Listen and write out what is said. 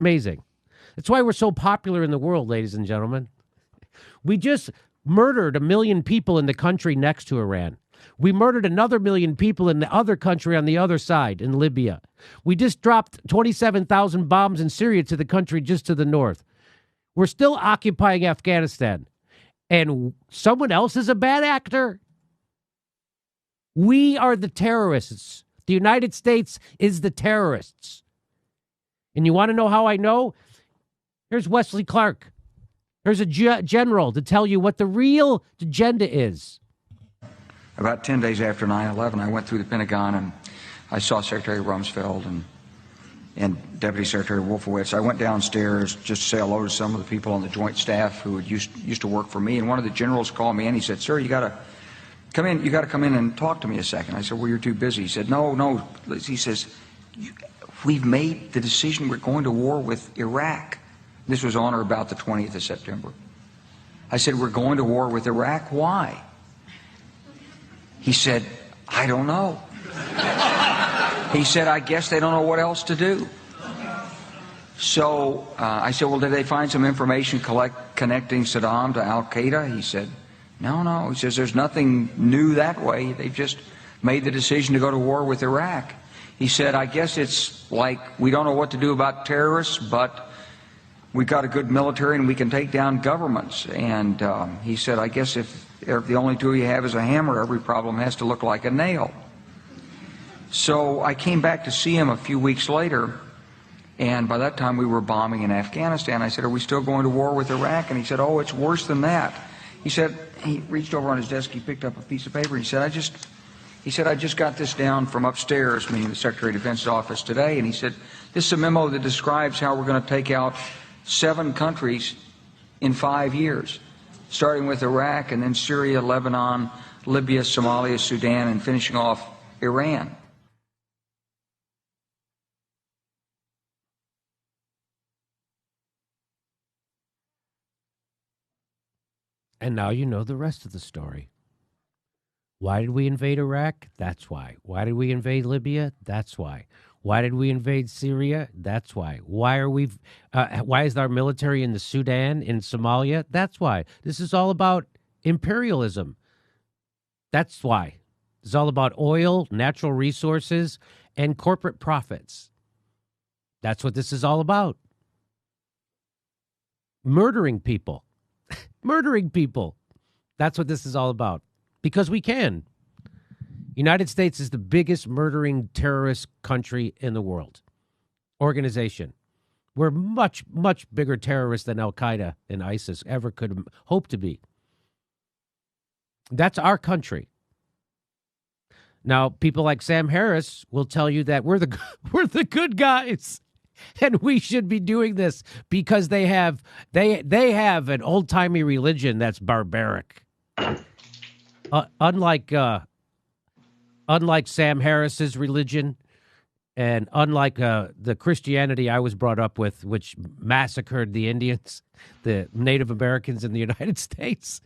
Amazing. That's why we're so popular in the world, ladies and gentlemen. We just murdered 1 million people in the country next to Iran. We murdered another 1 million people in the other country on the other side, in Libya. We just dropped 27,000 bombs in Syria to the country just to the north. We're still occupying Afghanistan. And someone else is a bad actor? We are the terrorists. The United States is the terrorists. And you want to know how I know? Here's Wesley Clark. Here's a general to tell you what the real agenda is. About 10 days after 9/11, I went through the Pentagon and I saw Secretary Rumsfeld and Deputy Secretary Wolfowitz. I went downstairs just to say hello to some of the people on the Joint Staff who used to work for me. And one of the generals called me and he said, "Sir, you got to come in. You got to come in and talk to me a second." I said, "Well, you're too busy." He said, "No." He says, "We've made the decision. We're going to war with Iraq." This was on or about the 20th of September. I said, "We're going to war with Iraq. Why?" He said, "I don't know." He said, "I guess they don't know what else to do." So I said, "Well, did they find some information connecting Saddam to Al-Qaeda?" He said, No. He says, "There's nothing new that way. They've just made the decision to go to war with Iraq." He said, "I guess it's like we don't know what to do about terrorists, but we've got a good military and we can take down governments." And he said, "I guess if the only tool you have is a hammer, every problem has to look like a nail." So I came back to see him a few weeks later, and by that time we were bombing in Afghanistan. I said, "Are we still going to war with Iraq?" And he said, "Oh, it's worse than that." He said, he reached over on his desk, he picked up a piece of paper, and he said, I just got this down from upstairs," meaning the Secretary of Defense's office today, and he said, "This is a memo that describes how we're going to take out 7 countries in 5 years, starting with Iraq and then Syria, Lebanon, Libya, Somalia, Sudan, and finishing off Iran." And now you know the rest of the story. Why did we invade Iraq? That's why. Why did we invade Libya? That's why. Why did we invade Syria? That's why. Why is our military in the Sudan, in Somalia? That's why. This is all about imperialism. That's why. It's all about oil, natural resources, and corporate profits. That's what this is all about. Murdering people. Murdering people. That's what this is all about. Because we can. United States is the biggest murdering terrorist country in the world. Organization. We're much, much bigger terrorists than Al-Qaeda and ISIS ever could hope to be. That's our country. Now, people like Sam Harris will tell you that we're the good guys. And we should be doing this because they have an old-timey religion that's barbaric. Unlike Sam Harris's religion, and unlike the Christianity I was brought up with, which massacred the Indians, the Native Americans in the United States,